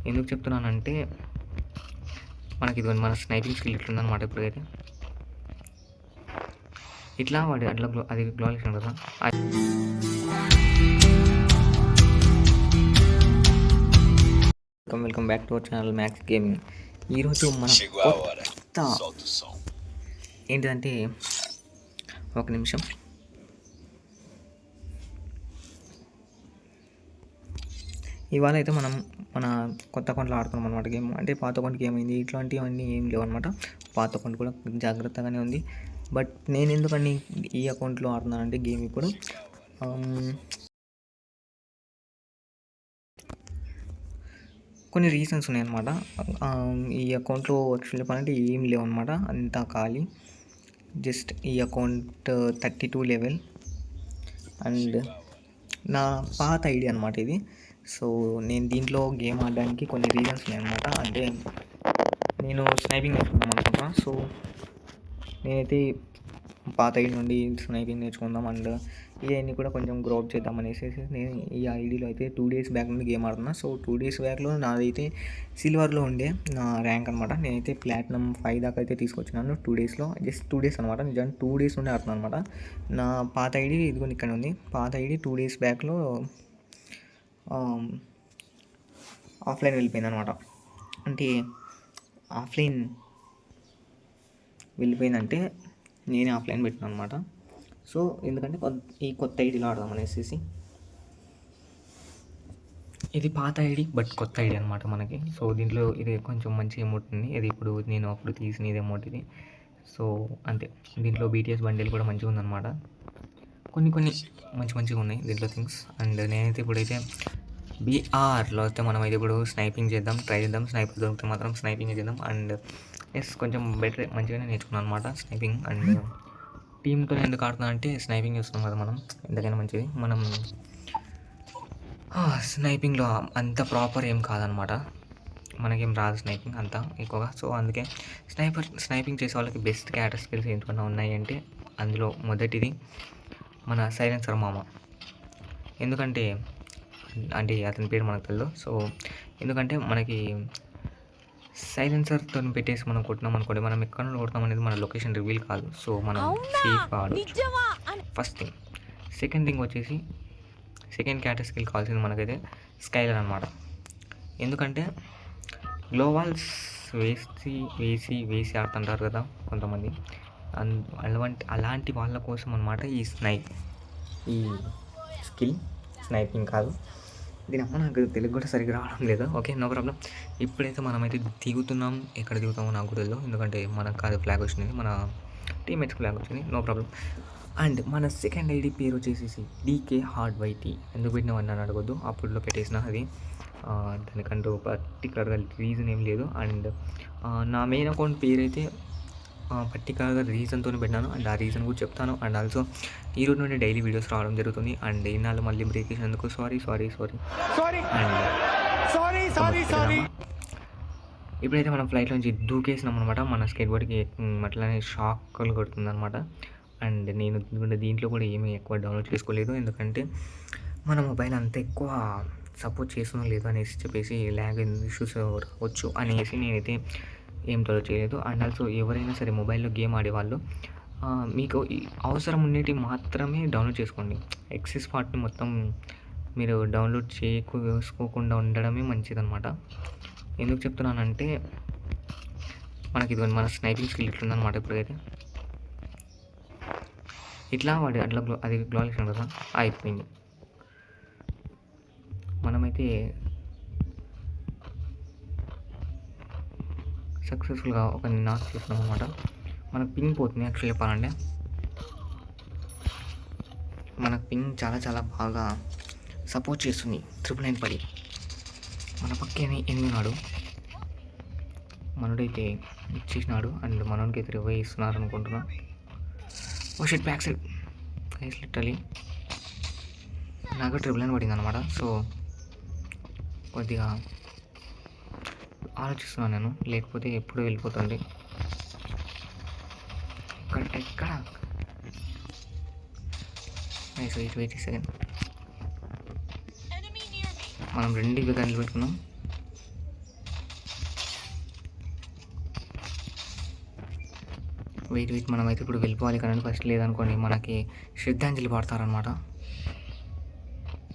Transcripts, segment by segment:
ఎందుకు చెప్తున్నానంటే మనకి ఇదిగోండి మన స్నైపింగ్ స్కిల్ ఇట్లుందనమాట. ఇప్పుడైతే ఇట్లా వాడి అట్లా అది గ్లోలేషన్ కదా. Welcome back to our channel max gaming. ఈరోజు మన కొత్త ఏంటిదంటే, ఒక నిమిషం, ఇవాళ అయితే మనం మన కొత్త అకౌంట్లో ఆడుతున్నాం అనమాట గేమ్. అంటే పాత అకౌంట్కి ఏమైంది ఇట్లాంటివన్నీ ఏం లేవు అనమాట. పాత అకౌంట్ కూడా జాగ్రత్తగానే ఉంది. బట్ నేను ఎందుకని ఈ అకౌంట్లో ఆడుతున్నానంటే గేమ్ ఇప్పుడు కొన్ని రీజన్స్ ఉన్నాయన్నమాట. ఈ అకౌంట్లో యాక్చువల్లీ చెప్పాలంటే ఏం లేవు అనమాట, అంతా ఖాళీ. జస్ట్ ఈ అకౌంట్ 32 లెవెల్ అండ్ నా పాత ఐడి అనమాట ఇది. సో నేను దీంట్లో గేమ్ ఆడడానికి కొన్ని రీజన్స్ ఉన్నాయన్నమాట. అంటే నేను స్నైపింగ్ నేర్చుకుందాం అనుకుంటున్నా. సో నేనైతే పాత ఐడి నుండి స్నైపింగ్ నేర్చుకుందాం అండ్ ఇవన్నీ కూడా కొంచెం గ్రోప్ చేద్దాం అనేసి నేను ఈ ఐడిలో అయితే 2 days బ్యాక్ నుండి గేమ్ ఆడుతున్నా. సో 2 days బ్యాక్లో నాదైతే సిల్వర్లో ఉండే నా ర్యాంక్ అనమాట. నేనైతే ప్లాటినం 5 దాకా అయితే తీసుకొచ్చినాను 2 daysలో. జస్ట్ 2 days అనమాట, నిజంగా 2 days నుండి ఆడుతున్నాను అనమాట. నా పాత ఐడి ఇదిగోండి ఇక్కడ ఉంది. పాత ఐడి 2 days బ్యాక్లో ఆఫ్లైన్ వెళ్ళిపోయింది అనమాట. అంటే ఆఫ్లైన్ వెళ్ళిపోయిందంటే నేనే ఆఫ్లైన్ పెట్టినా అనమాట. సో ఎందుకంటే ఈ కొత్త ఐడిలో ఆడదాం అనేసి. ఇది పాత ఐడి బట్ కొత్త ఐడి అనమాట మనకి. సో దీంట్లో ఇది కొంచెం మంచి అమౌంట్ ఉంది. ఇది ఇప్పుడు నేను అప్పుడు తీసిన ఇది అమౌంట్ ఇది. సో అంతే. దీంట్లో BTS బండిల్ కూడా మంచిగా ఉందన్నమాట. కొన్ని మంచిగా ఉన్నాయి దీంట్లో థింగ్స్. అండ్ నేనైతే ఇప్పుడైతే BRలో అయితే మనం అయితే ఇప్పుడు స్నైపింగ్ చేద్దాం, ట్రై చేద్దాం. స్నైపర్ దొరికితే మాత్రం స్నైపింగ్ చేద్దాం. అండ్ కొంచెం బెటర్ మంచిగానే నేర్చుకున్నాను అనమాట స్నైపింగ్. అండ్ టీంతో ఎందుకు ఆడుతున్నా అంటే స్నైపింగ్ చేస్తున్నాం కదా మనం, ఎందుకైనా మంచిది. మనం స్నైపింగ్లో అంత ప్రాపర్ ఏం కాదనమాట, మనకేం రాదు స్నైపింగ్ అంతా ఎక్కువగా. సో అందుకే స్నైపింగ్ చేసే వాళ్ళకి బెస్ట్ క్యారెక్టర్ స్కిల్స్ ఏంటన్నా ఉన్నాయి అంటే అందులో మొదటిది మన సైలెన్సర్ మామ. ఎందుకంటే అతని పేరు మనకు తెలియదు. సో ఎందుకంటే మనకి సైలెన్సర్తో పెట్టేసి మనం కొట్టినాం అనుకోండి, మనం ఎక్కడ నుండి కొడతాం అనేది మన లొకేషన్ రివీల్ కాదు. సో మనం సేఫ్గా ఆడవచ్చు, ఫస్ట్ థింగ్. సెకండ్ థింగ్ వచ్చేసి సెకండ్ క్యారెక్టర్ స్కిల్ కావాల్సింది మనకైతే స్కైలర్ అనమాట. ఎందుకంటే గ్లోవాల్స్ వేసి ఆడుతుంటారు కదా కొంతమంది, అలాంటి వాళ్ళ కోసం అనమాట ఈ స్కిల్. స్నైపింగ్ కాదు దీని అమ్మ, నాకు తెలుగు కూడా సరిగ్గా రావడం లేదు. Okay, no problem. ఇప్పుడైతే మనమైతే దిగుతున్నాం. ఎక్కడ దిగుతామో నాకు కూడా తెలియదు, ఎందుకంటే మనకు కాదు ఫ్లాగ్ వచ్చింది, మన టీమ్మేట్స్ ఫ్లాగ్ వచ్చింది. No problem. అండ్ మన సెకండ్ ఐడి పేరు వచ్చేసి DK హార్డ్ వైటీ. ఎందుకు పెట్టినామని నన్ను అడగొద్దు, అప్పుడులో పెట్టేసిన అది. దానికంటూ పర్టికులర్గా రీజన్ ఏం లేదు. అండ్ నా మెయిన్ అకౌంట్ పేరు అయితే పర్టికులర్గా రీజన్తో పెట్టినాను. అండ్ ఆ రీజన్ కూడా చెప్తాను. అండ్ ఆల్సో ఈరోజు నుండి డైలీ వీడియోస్ రావడం జరుగుతుంది. అండ్ ఈనాళ్ళు మళ్ళీ బ్రేక్ చేసినందుకు సారీ. ఇప్పుడైతే మనం ఫ్లైట్లోంచి దూకేసినాం అనమాట. మన స్కేట్ బోర్డ్కి అట్లానే షాక్లు కొడుతుంది అనమాట. అండ్ నేను దీంట్లో కూడా ఏమీ ఎక్కువ డౌన్లోడ్ చేసుకోలేదు, ఎందుకంటే మన మొబైల్ అంత ఎక్కువ సపోర్ట్ చేస్తున్నా లేదు అనేసి చెప్పేసి ల్యాగ్ ఇష్యూస్ రావచ్చు అనేసి నేనైతే ఏం డౌన్లోడ్ చేయలేదు. అండ్ ఆల్సో ఎవరైనా సరే మొబైల్లో గేమ్ ఆడేవాళ్ళు మీకు అవసరం ఉండేటివి మాత్రమే డౌన్లోడ్ చేసుకోండి. ఎక్సెస్ పార్ట్ని మొత్తం మీరు డౌన్లోడ్ చేసుకోకుండా ఉండడమే మంచిదన్నమాట. ఎందుకు చెప్తున్నానంటే మనకి ఇది మన స్నైపింగ్ స్కిల్ ఇట్లుందనమాట. ఇప్పుడైతే ఇట్లా వాడి అట్లా అది గ్లోలేషన్ కదా అయిపోయింది. మనమైతే సక్సెస్ఫుల్గా ఒక నాక్ చేస్తున్నాం అనమాట. మనకు పింగ్ పోతుంది యాక్చువల్లీ చెప్పాలంటే. మనకు పింగ్ చాలా బాగా సపోర్ట్ చేస్తుంది. 999 పడి మన పక్కనే ఎనిమినాడు మనోడైతే ఇచ్చేసినాడు. అండ్ మనోడికి అయితే రివై ఇస్తున్నారు అనుకుంటున్నా. Oh shit, back side guys, literally నాకు 999 పడింది అనమాట. సో కొద్దిగా ఆలోచిస్తున్నాను నేను, లేకపోతే ఎప్పుడూ వెళ్ళిపోతుంది. ఎక్కడ వెయిట్ సెకండ్. మనం 2 గన్లు పెట్టుకున్నాం. వెయిట్ మనమైతే ఇప్పుడు వెళ్ళిపోవాలి కదండి ఫస్ట్. లేదనుకోండి మనకి శ్రద్ధాంజలి పాడతారనమాట.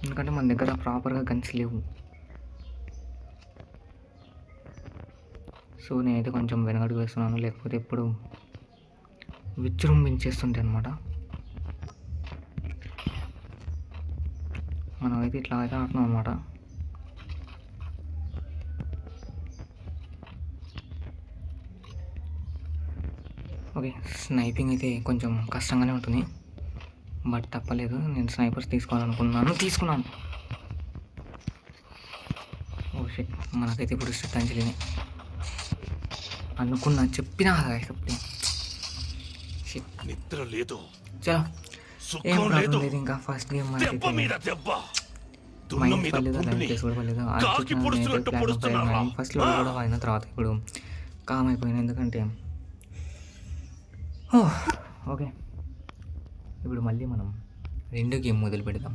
ఎందుకంటే మన దగ్గర ప్రాపర్గా గన్స్ లేవు. సో నేనైతే కొంచెం వెనకడుగు వేస్తున్నాను, లేకపోతే ఎప్పుడు విజృంభించేస్తుంటే అనమాట. మనమైతే ఇట్లా అయితే ఆడుతున్నాం అనమాట. ఓకే, స్నైపింగ్ అయితే కొంచెం కష్టంగానే ఉంటుంది, బట్ తప్పలేదు. నేను స్నైపర్స్ తీసుకున్నాను. ఓ షిట్, మనకైతే ఇప్పుడు శ్రద్ధాంజలిని అనుకున్నా, చెప్పినా నిద్ర లేదు, చలో ఏం ప్రాబ్లం లేదు. ఇంకా ఫస్ట్ గేమ్ మనకైతే మైనస్ పర్లేదు, 9 ప్లేస్ కూడా పర్లేదు. కానీ ఫస్ట్లో కూడా అయిన తర్వాత ఇప్పుడు కామ్ అయిపోయినా, ఎందుకంటే ఓకే ఇప్పుడు మళ్ళీ మనం రెండో గేమ్ మొదలు పెడదాం.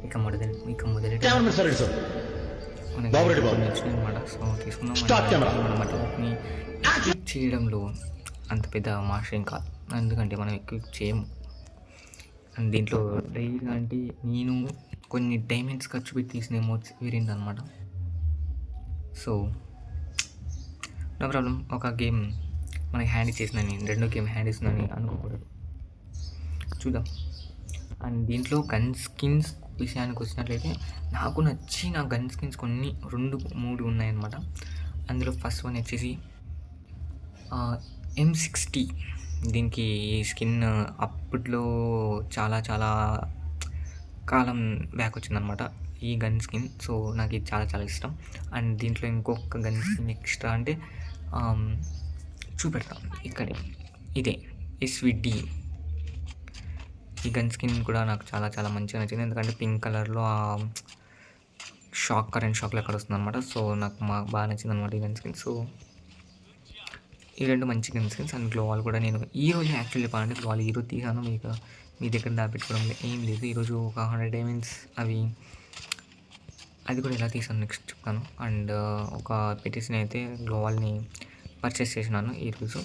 ఇక మొదటి అనమాట. సో తీసుకున్నాం. మనం అట్లని ఎక్విప్ చేయడంలో అంత పెద్ద మాస్టర్ ఏం కాదు, ఎందుకంటే మనం ఎక్విప్ చేయము. అండ్ దీంట్లో రైడ్గా అంటే నేను కొన్ని డైమండ్స్ ఖర్చు పెట్టి తీసిన ఎమోట్స్ వేరింది అనమాట. So no problem. ఒక గేమ్ మనకి హ్యాండ్ ఇచ్చేసిందని రెండో గేమ్ హ్యాండ్ ఇస్తుందని అనుకోకూడదు, చూద్దాం. అండ్ దీంట్లో గన్ స్కిన్స్ విషయానికి వచ్చినట్లయితే నాకు నచ్చిన గన్ స్కిన్స్ కొన్ని 2-3 ఉన్నాయన్నమాట. అందులో ఫస్ట్ వన్ వచ్చేసి M60. దీనికి ఈ స్కిన్ అప్పట్లో చాలా కాలం బ్యాక్ వచ్చిందనమాట ఈ గన్ స్కిన్. సో నాకు ఇది చాలా ఇష్టం. అండ్ దీంట్లో ఇంకొక గన్ స్కిన్ ఎక్స్ట్రా అంటే చూపెడతాం ఇక్కడే, ఇదే SVD. ఈ గన్ స్కిన్ కూడా నాకు చాలా మంచిగా నచ్చింది, ఎందుకంటే పింక్ కలర్లో కరెంట్ షాక్లో ఎక్కడ వస్తుంది అనమాట. సో నాకు బాగా నచ్చింది అనమాట ఈ గన్ స్కిన్. సో ఈ రెండు మంచి గన్ స్కిన్స్. అండ్ గ్లోవాల్ కూడా నేను ఈరోజు యాక్చువల్లీ చెప్పాలంటే గ్లోవాల్ ఈరోజు తీసాను. మీకు మీ దగ్గర దాపెట్టుకోవడం ఏం లేదు. ఈరోజు ఒక 100 డైమండ్స్ అది కూడా ఎలా తీసాను నెక్స్ట్ చెప్తాను. అండ్ ఒక పెట్టేసిన అయితే గ్లోవాల్ని పర్చేస్ చేసినాను ఈరోజు.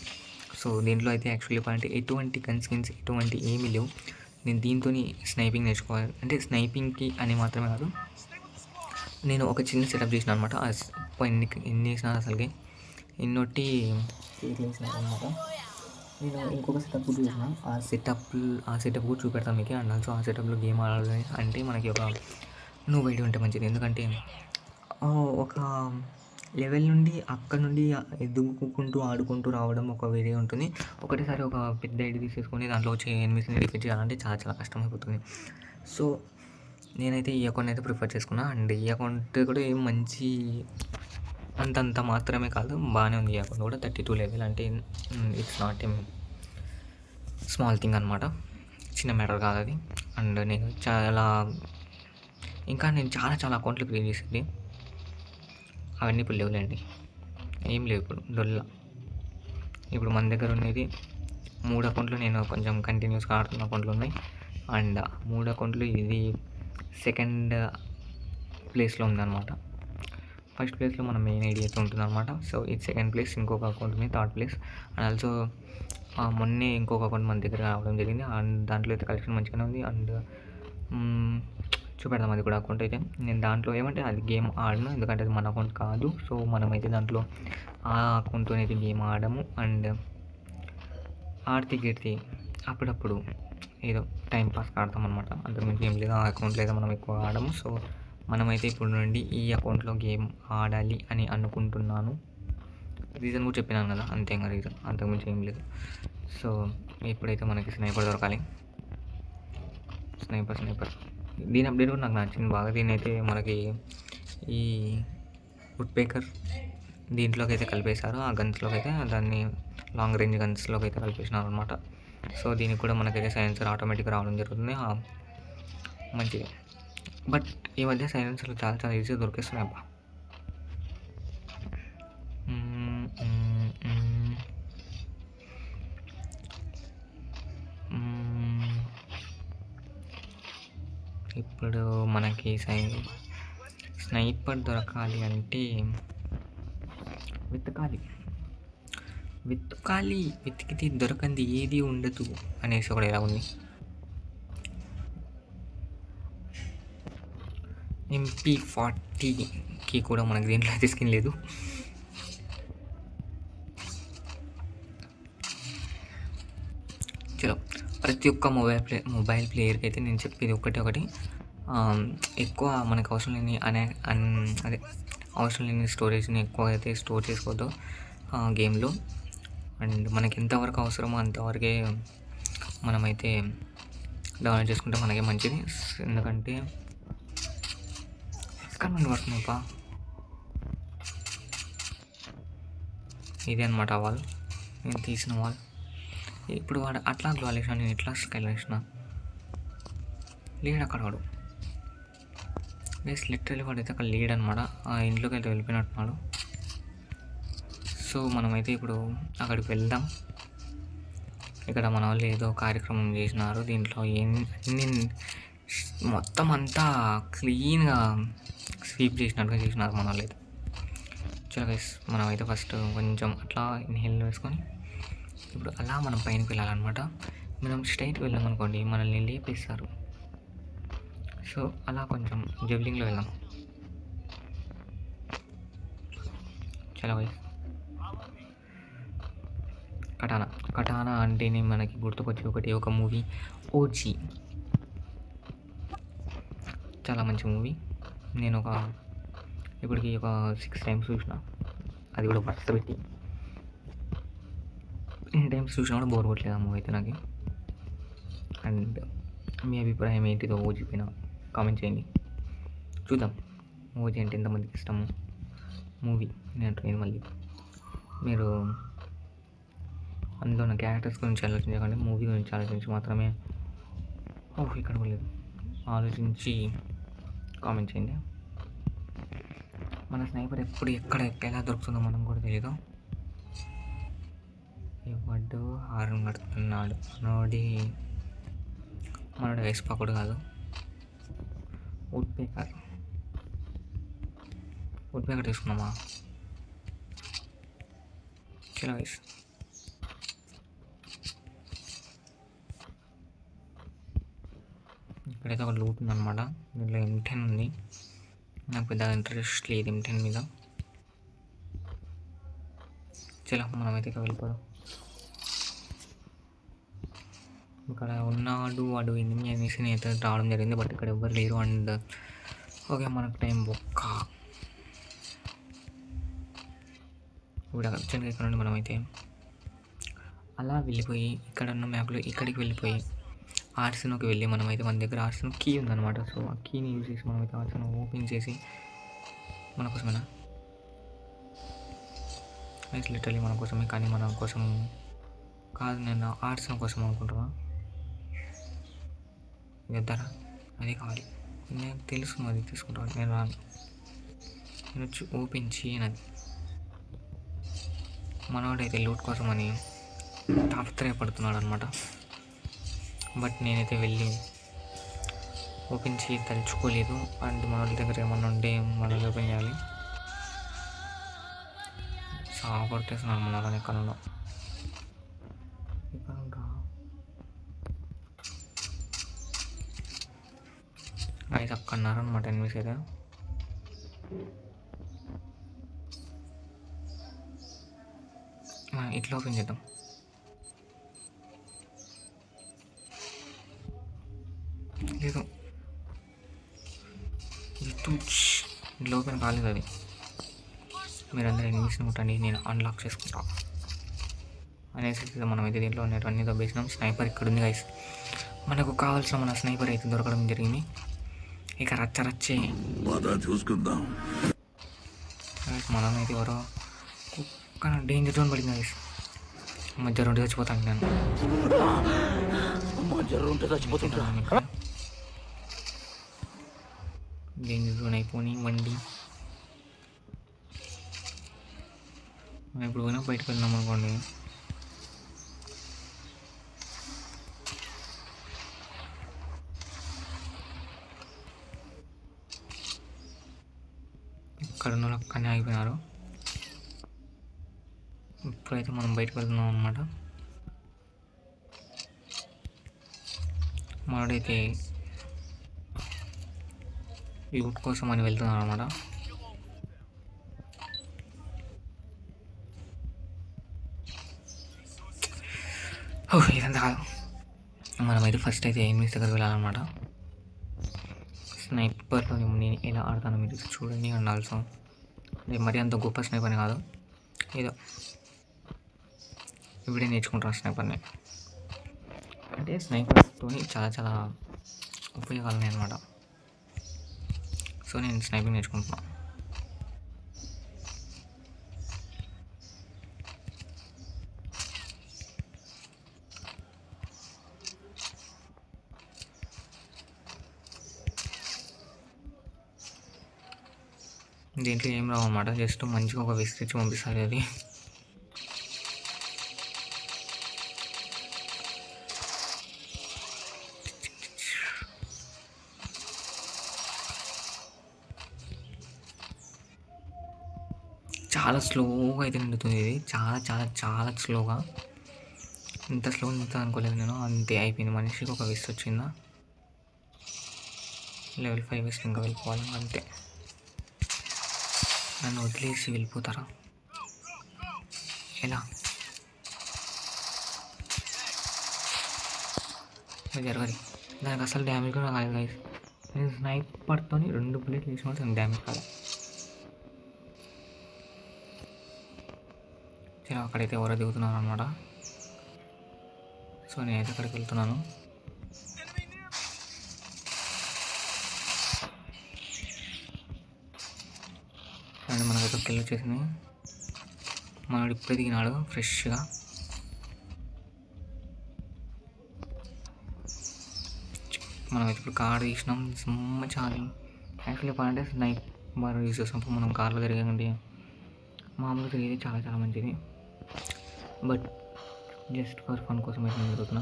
సో దీంట్లో అయితే యాక్చువల్లీ చెప్పాలంటే ఎటువంటి గన్ స్కిన్స్ ఎటువంటి ఏమీ లేవు. నేను దీంతో స్నైపింగ్ నేర్చుకోవాలి, అంటే స్నైపింగ్కి అని మాత్రమే కాదు, నేను ఒక చిన్న సెటప్ చేసిన అనమాట. ఎన్ని వేసినా అసలుకి ఎన్నొట్టి వేసినాను అనమాట. నేను ఇంకొక సెటప్ కూడా చేసిన, ఆ సెటప్ కూడా చూపెడతాను మీకు. అండ్ ఆల్సో ఆ సెటప్లో గేమ్ ఆడాలి అంటే మనకి ఒక నువ్వు ఐడియా ఉంటే మంచిది, ఎందుకంటే ఒక లెవెల్ నుండి అక్కడ నుండి ఎదుగుకుంటూ ఆడుకుంటూ రావడం ఒక వేరే ఉంటుంది. ఒకటేసారి ఒక పెద్ద ఐడి తీసేసుకొని దాంట్లో వచ్చి ఎనిమిస్ని డిఫెక్ట్ చేయాలంటే చాలా కష్టమైపోతుంది. సో నేనైతే ఈ అకౌంట్ అయితే ప్రిఫర్ చేసుకున్నా. అండ్ ఈ అకౌంట్ కూడా ఏం మంచి అంతంత మాత్రమే కాదు, బాగానే ఉంది. ఈ అకౌంట్ కూడా 32 లెవెల్ అంటే it's not a small thing అనమాట, చిన్న మ్యాటర్ కాదు అది. అండ్ నేను చాలా అకౌంట్లు క్రియేట్ చేసింది, అవన్నీ ఇప్పుడు లేవులేండి, ఏం లేవు ఇప్పుడు డొల్లా. ఇప్పుడు మన దగ్గర ఉన్నది 3 అకౌంట్లు, నేను కొంచెం కంటిన్యూస్గా ఆడుతున్న అకౌంట్లు ఉన్నాయి. అండ్ 3 అకౌంట్లు ఇది సెకండ్ ప్లేస్లో ఉందన్నమాట. ఫస్ట్ ప్లేస్లో మన మెయిన్ ఐడి అయితే ఉంటుందన్నమాట. సో ఇది సెకండ్ ప్లేస్, ఇంకొక అకౌంట్ ఉంది థర్డ్ ప్లేస్. అండ్ ఆల్సో మొన్నే ఇంకొక అకౌంట్ మన దగ్గర రావడం జరిగింది. అండ్ దాంట్లో అయితే కలెక్షన్ మంచిగానే ఉంది. అండ్ చూపెడదాం అది కూడా అకౌంట్ అయితే. నేను దాంట్లో ఏమంటే అది గేమ్ ఆడను, ఎందుకంటే అది మన అకౌంట్ కాదు. సో మనమైతే దాంట్లో ఆ అకౌంట్తో అయితే గేమ్ ఆడము. అండ్ ఆడితే అప్పుడప్పుడు ఏదో టైం పాస్కి ఆడతాం అనమాట, అంతకుమించి ఏం లేదు. ఆ అకౌంట్లో అయితే మనం ఎక్కువ ఆడము. సో మనమైతే ఇప్పుడు నుండి ఈ అకౌంట్లో గేమ్ ఆడాలి అని అనుకుంటున్నాను. రీజన్ కూడా చెప్పినాను కదా, అంతేగా రీజన్, అంతకుమించి ఏం లేదు. సో ఇప్పుడైతే మనకి స్నైపర్ దొరకాలి. స్నైపర్ దీని అప్డేట్ కూడా నాకు నచ్చింది బాగా. దీని అయితే మనకి ఈ వుడ్ పేకర్ దీంట్లోకి అయితే కలిపేశారు, ఆ గన్స్లోకి అయితే దాన్ని లాంగ్ రేంజ్ గన్స్లోకి అయితే కలిపేసినారు అనమాట. సో దీనికి కూడా మనకైతే సైలెన్సర్ ఆటోమేటిక్గా రావడం జరుగుతుంది, మంచిది. బట్ ఈ మధ్య సైలెన్సర్లు చాలా ఈజీగా దొరికేస్తున్నాయి అబ్బా. ఇప్పుడు మనకి స్నైపర్ దొరకాలి అంటే వెతకాలి. వెతకాలి, వెతికితే దొరకంది ఏది ఉండదు అనేసి ఒకటి ఎలా ఉంది. MP40కి కూడా మనకు దీంట్లో అయితే స్కిన్ లేదు. చలో, ప్రతి ఒక్క మొబైల్ ప్లేయర్కి అయితే నేను చెప్పేది ఒకటి ఎక్కువ మనకు అవసరం లేని అదే అవసరం లేని స్టోరేజ్ని ఎక్కువ అయితే స్టోర్ చేసుకోవద్దు గేమ్లో. అండ్ మనకి ఎంతవరకు అవసరమో అంతవరకే మనమైతే డౌన్లోడ్ చేసుకుంటే మనకే మంచిది. ఎందుకంటే ఎక్కడ నుండి పడుతున్నాయిపా, ఇదే అనమాట వాల్, నేను తీసిన వాల్. ఇప్పుడు వాడు అట్లా గ్లో వేసిన, నేను ఇట్లా స్కైల్ వేసిన, లీడ్ అక్కడ వాడు బేస్ లిటరలీ వాడైతే అక్కడ లీడ్ అనమాట. ఆ ఇంట్లోకి అయితే వెళ్ళిపోయినట్టున్నాడు. సో మనమైతే ఇప్పుడు అక్కడికి వెళ్దాం. ఇక్కడ మన వాళ్ళు ఏదో కార్యక్రమం చేసినారు, దీంట్లో అన్ని మొత్తం అంతా క్లీన్గా స్వీప్ చేసినట్టుగా చేసినారు మన వాళ్ళు అయితే. చలో గైస్, మనమైతే ఫస్ట్ కొంచెం అట్లా ఇన్హేల్ వేసుకొని ఇప్పుడు అలా మనం పైనకి వెళ్ళాలన్నమాట. మనం స్ట్రైట్కి వెళ్ళాం అనుకోండి మనల్ని లేపేస్తారు. సో అలా కొంచెం జెవ్లింగ్లో వెళ్దాం. చలో గైస్, కటానా అంటేనే మనకి గుర్తుకొచ్చి ఒక మూవీ ఓజీ. చాలా మంచి మూవీ. నేను ఇప్పటికి ఒక 6 టైమ్స్ చూసిన, అది కూడా వరుస పెట్టి. ఎన్ని టైమ్స్ చూసినా కూడా బోర్ కొట్టలేదు ఆ మూవీ అయితే నాకు. అండ్ మీ అభిప్రాయం ఏంటిదో ఓజీ పైన కామెంట్ చేయండి, చూద్దాం ఓజీ అంటే ఎంతమందికి ఇష్టము మూవీ. నేను మళ్ళీ మీరు అందులో ఉన్న క్యారెక్టర్స్ గురించి ఆలోచించకండి, మూవీ గురించి ఆలోచించి మాత్రమే ఇక్కడ లేదు ఆలోచించి కామెంట్ చేయండి. మన స్నైపర్ ఎప్పుడు ఎక్కడ ఎలా దొరుకుతుందో మనం కూడా తెలియదు. ఎవడు హార్న్ కడుతున్నాడు మనోడి వయసు పక్కడు కాదు, వుడ్ పేకర్ తీసుకున్నామా. చలో వయసు, ఇక్కడైతే ఒక లూట్ ఉందన్నమాట. దీంట్లో M10 ఉంది, నాకు పెద్ద ఇంట్రెస్ట్ లేదు M10 మీద. చలో మనమైతే ఇక్కడ వెళ్ళిపోదాం. ఇక్కడ ఉన్నాడు వాడు ఎనిమిది అనేసి అయితే రావడం జరిగింది, బట్ ఇక్కడ ఎవ్వరు లేరు. అండ్ ఓకే, మనకు టైం ఒక్క ఇప్పుడు అర్జెంట్గా ఇక్కడ నుండి మనమైతే అలా వెళ్ళిపోయి ఇక్కడ ఉన్న మ్యాప్లో ఇక్కడికి వెళ్ళిపోయి ఆర్సెనోకి వెళ్ళి మనమైతే మన దగ్గర ఆర్సెనో కీ ఉందన్నమాట. సో ఆ కీని యూజ్ చేసి మనమైతే ఆర్సెనో ఓపెన్ చేసి మన కోసమేనా లిటరలీ మన కోసమే, కానీ మన కోసం కాదు, నేను ఆర్సెనో కోసం అనుకుంటున్నా. ఇద్దరా అది కావాలి, నేను తెలుసు అది తీసుకుంటాను, నేను రాను. నేను వచ్చి ఓపెన్ చేయనది. మనవాడైతే లూట్ కోసం అని తాపత్రయపడుతున్నాడు అనమాట. బట్ నేనైతే వెళ్ళి ఓపెన్ చేయి తలుచుకోలేదు. అండ్ మన వాళ్ళ దగ్గర ఏమన్నా ఉంటే మనల్ని ఓపెన్ చేయాలి. సాగొట్టేస్తున్నాను మన వాళ్ళని ఎక్కడన్నా. గైస్ అక్కడున్నారు అనమాట ఎనిమిస్ అయితే. ఇట్లా ఓపెన్ చేద్దాం. లేదు, ఇట్లా ఓపెన్ కాలేదు అది. మీరందరూ ఎనిమిస్ని ముట్టండి, నేను అన్లాక్ చేసుకుంటా అనేసి మనమైతే దీంట్లో ఉన్నవన్నీ దబ్బేసినాం. స్నైపర్ ఇక్కడ ఉంది గైస్, మనకు కావాల్సిన మన స్నైపర్ అయితే దొరకడం జరిగింది. ఇక రచ్చే చూసుకుందాం. మనమైతే ఎవరో కుక్క డేంజర్ జోన్ పడింది గైస్. మధ్య రెండు చచ్చిపోతాను నేను, డేంజర్ జోన్ అయిపోయి వండి. మనం ఇప్పుడు పోయినా బయటకు వెళ్ళినాం అనుకోండి, ఇక్కడ ఉన్న అక్కడనే ఆగిపోయినారు. ఇప్పుడైతే మనం బయటకు వెళ్తున్నాం అనమాట. మనడైతే లూట్ కోసం అని వెళ్తున్నాం అనమాట. ఇదంతా కాదు, మనమైతే ఫస్ట్ అయితే ఎనిమిస్ దగ్గరికి వెళ్ళాలన్నమాట. స్నైపర్తో నేను ఎలా ఆడతాను మీరు చూడండి. అండ్ ఆల్సో మరీ అంత గొప్ప స్నైపర్ని కాదు, ఏదో ఇప్పుడే నేర్చుకుంటాను స్నైపర్ని. అంటే స్నైపర్తో చాలా చాలా ఉపయోగాలు ఉన్నాయి అనమాట. సో నేను స్నైపింగ్ నేర్చుకుంటున్నాను. దీంట్లో ఏం రావు అనమాట, జస్ట్ మంచిగా ఒక విసిరిచ్చి పంపిస్తుంది అది. చాలా స్లోగా అయితే నిండుతుంది ఇది, చాలా చాలా చాలా స్లోగా. ఇంత స్లో నిండుతుంది అనుకోలేదు నేను. అంతే అయిపోయింది, మనిషికి ఒక విస్ వచ్చిందా. లెవెల్ 5 విస్ ఇంకా వెళ్ళిపోవాలి అంతే. నన్ను వదిలేసి వెళ్ళిపోతారా ఎలా? జరగదు, దానికి అసలు డ్యామేజ్ కూడా కాలేదు గైస్. నేను స్నైపర్తో 2 బుల్లెట్లు వేసిన వాళ్ళు డ్యామేజ్ కాదు. చాలా అక్కడైతే ఎవరో దిగుతున్నారు అనమాట. సో నేనైతే అక్కడికి వెళ్తున్నాను. అండ్ మనకైతే కిల్ వచ్చేసింది. మనడు ఇప్పుడే దిగినాడు ఫ్రెష్గా. మనమైతే ఇప్పుడు కార్ తీసినాం. చాలా యాక్చువల్లీ చెప్పాలంటే స్నైప్ బార్ యూజ్ చేసినప్పుడు మనం కార్లో తిరగండి, మామూలుగా తిరిగేది చాలా చాలా మంచిది. బట్ జస్ట్ ఫర్ ఫన్ కోసం అయితే నేను తిరుగుతున్నా.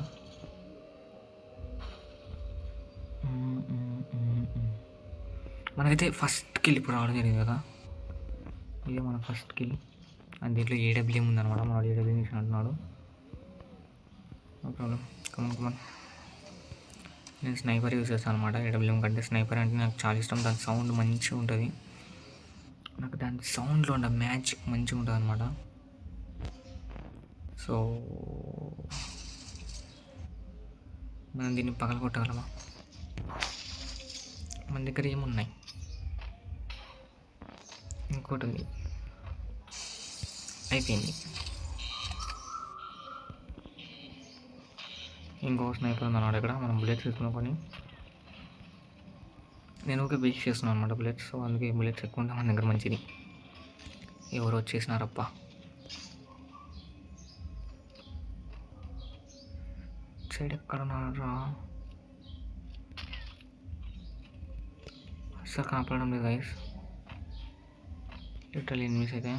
మనకైతే ఫస్ట్ కిల్ ఇప్పుడు రావడం జరిగింది కదా, ఇదే మన ఫస్ట్ కిల్. అండ్ దీంట్లో ఏడబ్ల్యూఎం ఉందన్నమాట. మన ఏడబ్ల్యూఎం తీసి అంటున్నాడు. No problem, come on come on. నేను స్నైపర్ యూజ్ చేస్తాను అనమాట. ఏడబ్ల్యూఎం కంటే స్నైపర్ అంటే నాకు చాలా ఇష్టం. దాని సౌండ్ మంచిగా ఉంటుంది, నాకు దాని సౌండ్లో ఉన్న మ్యాజిక్ మంచిగా ఉంటుంది అనమాట. సో మనం దీన్ని పగల కొట్టగలమా? మన దగ్గర ఏమున్నాయి? ఇంకోటి ఉంది, అయిపోయింది. ఇంకో స్నైపర్ ఉందన్నమాట ఇక్కడ. మనం బుల్లెట్స్ తీసుకుని నేను ఊరికే వేస్ట్ చేస్తున్నాను అనమాట బుల్లెట్స్. సో అందుకే బుల్లెట్స్ ఎక్కువ ఉంటే మన దగ్గర మంచిది. ఎవరు వచ్చేసినారప్ప. సైడ్ ఎక్కడ ఉన్నారా? అసలు కాపాడడం లేదు గైస్, లిటరల్లీ ఎనిమిస్ అయితే.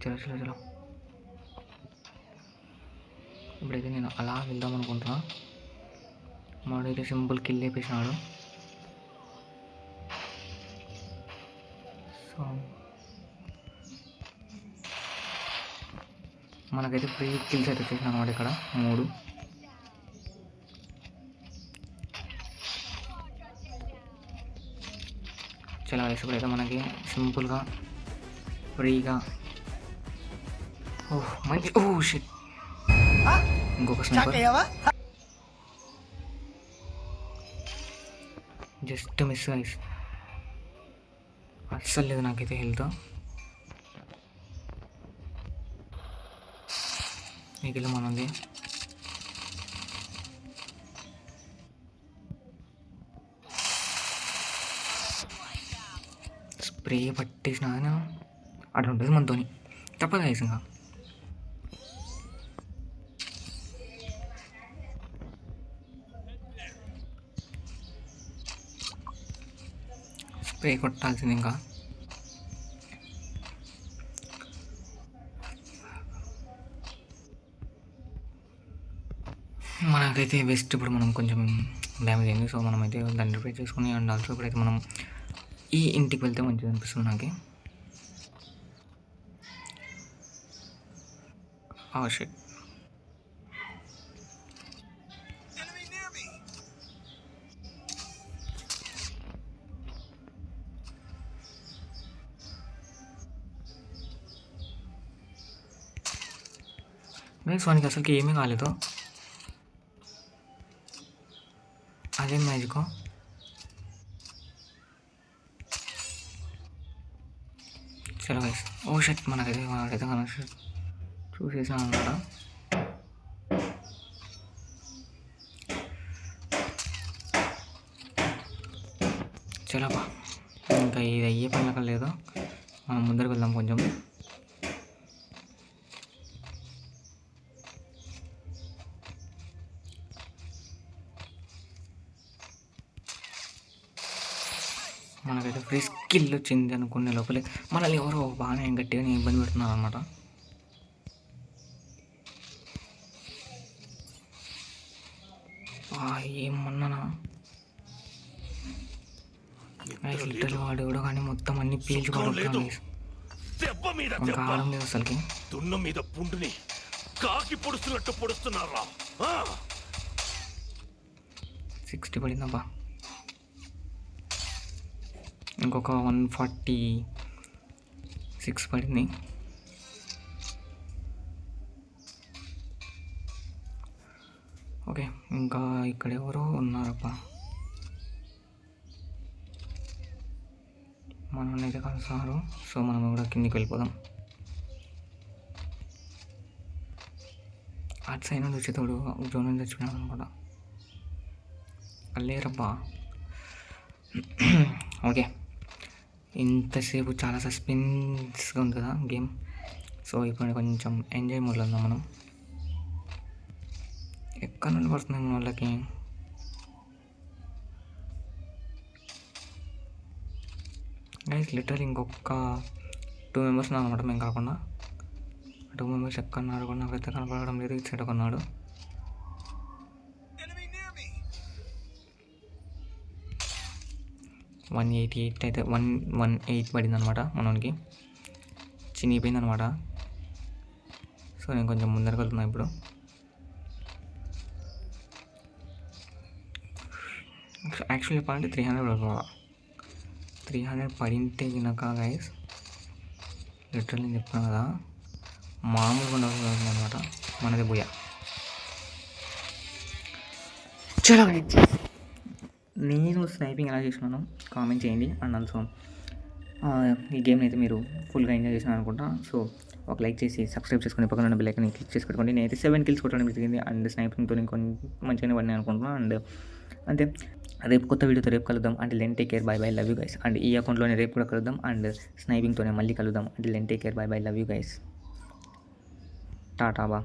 చలో చలో చలో. ఇప్పుడైతే నేను అలా వెళ్దాం అనుకుంటున్నా. మాడైతే సింపుల్ కిల్ వేపేసినాడు. సో మనకైతే ఫ్రీ కిల్స్ అయితే వచ్చేసిన అనమాట ఇక్కడ 3. చాలా ఇప్పుడైతే మనకి సింపుల్గా ఫ్రీగా మంచి షిట్ ఇంకొక స్నైపర్ జస్ట్ మిస్ గైస్. అస్సలు లేదు నాకైతే హెల్త్. మీకు ఇలా మనది స్ప్రే పట్టేసిన అటు ఉంటుంది మనతోని, తప్పదు గైస్. ఇంకా స్ప్రే కొట్టాల్సింది. ఇంకా మనకైతే వెస్ట్ ఇప్పుడు మనం కొంచెం డ్యామేజ్ అయింది. సో మనమైతే దాన్ని రిపేర్ చేసుకుని అండ్ ఆల్సో ఇప్పుడైతే మనం ఈ ఇంటికి వెళ్తే మంచిగా అనిపిస్తుంది నాకు. షిట్. గైస్ వానికి అసలుకి ఏమీ కాలేదు. అదేం మ్యాజికో. చలో గైస్. షట్ మనకైతే వాడైతే కనెక్షన్ చూసేసాం అన్నమాట. చలోపా ఇంకా ఇది అయ్యే పని లేదు. మనం ముందరికి వెళ్దాం కొంచెం. మనకైతే ఫ్రీ స్కిల్ వచ్చింది అనుకునే లోపలే మనల్ని ఎవరో బాగానే గట్టిగా ఇబ్బంది పెడుతున్నారు అనమాట. ఏమన్నానా లిటర్ వాడు కూడా కానీ మొత్తం అన్ని పీల్చుకోవడం కావడం లేదు అసలుకి. దున్న మీద పుండుని కాకి పొడుస్తున్నట్టు పొడుస్తున్నారా. 60 పడిందబ్బా. ఇంకొక 146 పడింది. ఓకే ఇంకా ఇక్కడ ఎవరో ఉన్నారబ్బా. మనం అయితే కలుస్తారు. సో మనం కూడా కిందికి వెళ్ళిపోదాం. అటు సైడ్ నుండి వచ్చేతోడు జోన్ నుంచి వచ్చిపోయాను అనమాట. లేరబ్బా. ఓకే ఇంతసేపు చాలా సస్పెన్స్గా ఉంది కదా గేమ్. సో ఇప్పుడు కొంచెం ఎంజాయ్ మోడ్లో ఉందాం మనం. ఎక్కడ నుండి పడుతుంది మన వాళ్ళకి. గైస్ లిటరల్ ఇంకొక 2 మెంబర్స్ ఉన్నారు అనమాట మేము కాకుండా. 2 మెంబర్స్ ఎక్కడున్నారు కూడా నాకైతే కనపడడం లేదు. ఇటు సైడ్ కొన్నాడు. $188 అయితే 118 పడింది అనమాట మనకి. చినిగిపోయింది అనమాట. సో నేను కొంచెం ముందరకు వెళ్తున్నా ఇప్పుడు. యాక్చువల్లీ చెప్పాలంటే 300 పడుకోవాలి. 300 పడింటే కనుక గైస్ లిటరల్ నేను చెప్తున్నాను కదా మామూలుగా ఉండదు అనమాట మనది పోయా. చలో నేను స్నైపింగ్ ఎలా చేసినాను కామెంట్ చేయండి. అండ్ ఆల్సో ఈ గేమ్ని అయితే మీరు ఫుల్గా ఎంజాయ్ చేసినాను అనుకుంటా. సో ఒక లైక్ చేసి సబ్స్క్రైబ్ చేసుకుని పక్కన ఉన్న బెల్ ఐకాన్ క్లిక్ చేసి పెట్టుకోండి. నేనైతే 7 kills కొట్టడం జరిగింది. అండ్ స్నైపింగ్తో ఇంకొన్ని మంచిగానే పడినాయి అనుకుంటున్నాను. అండ్ అంతే రేపు కొత్త వీడియోతో రేపు కలుద్దాం. అంటే లెన్ take care, bye bye, love you guys. And ఈ అకౌంట్లోనే రేపు కూడా కలుద్దాం. అండ్ స్నైపింగ్తోనే మళ్ళీ కలుద్దాం. అంటే లెన్ take care, bye bye, love you guys. టాటా బా.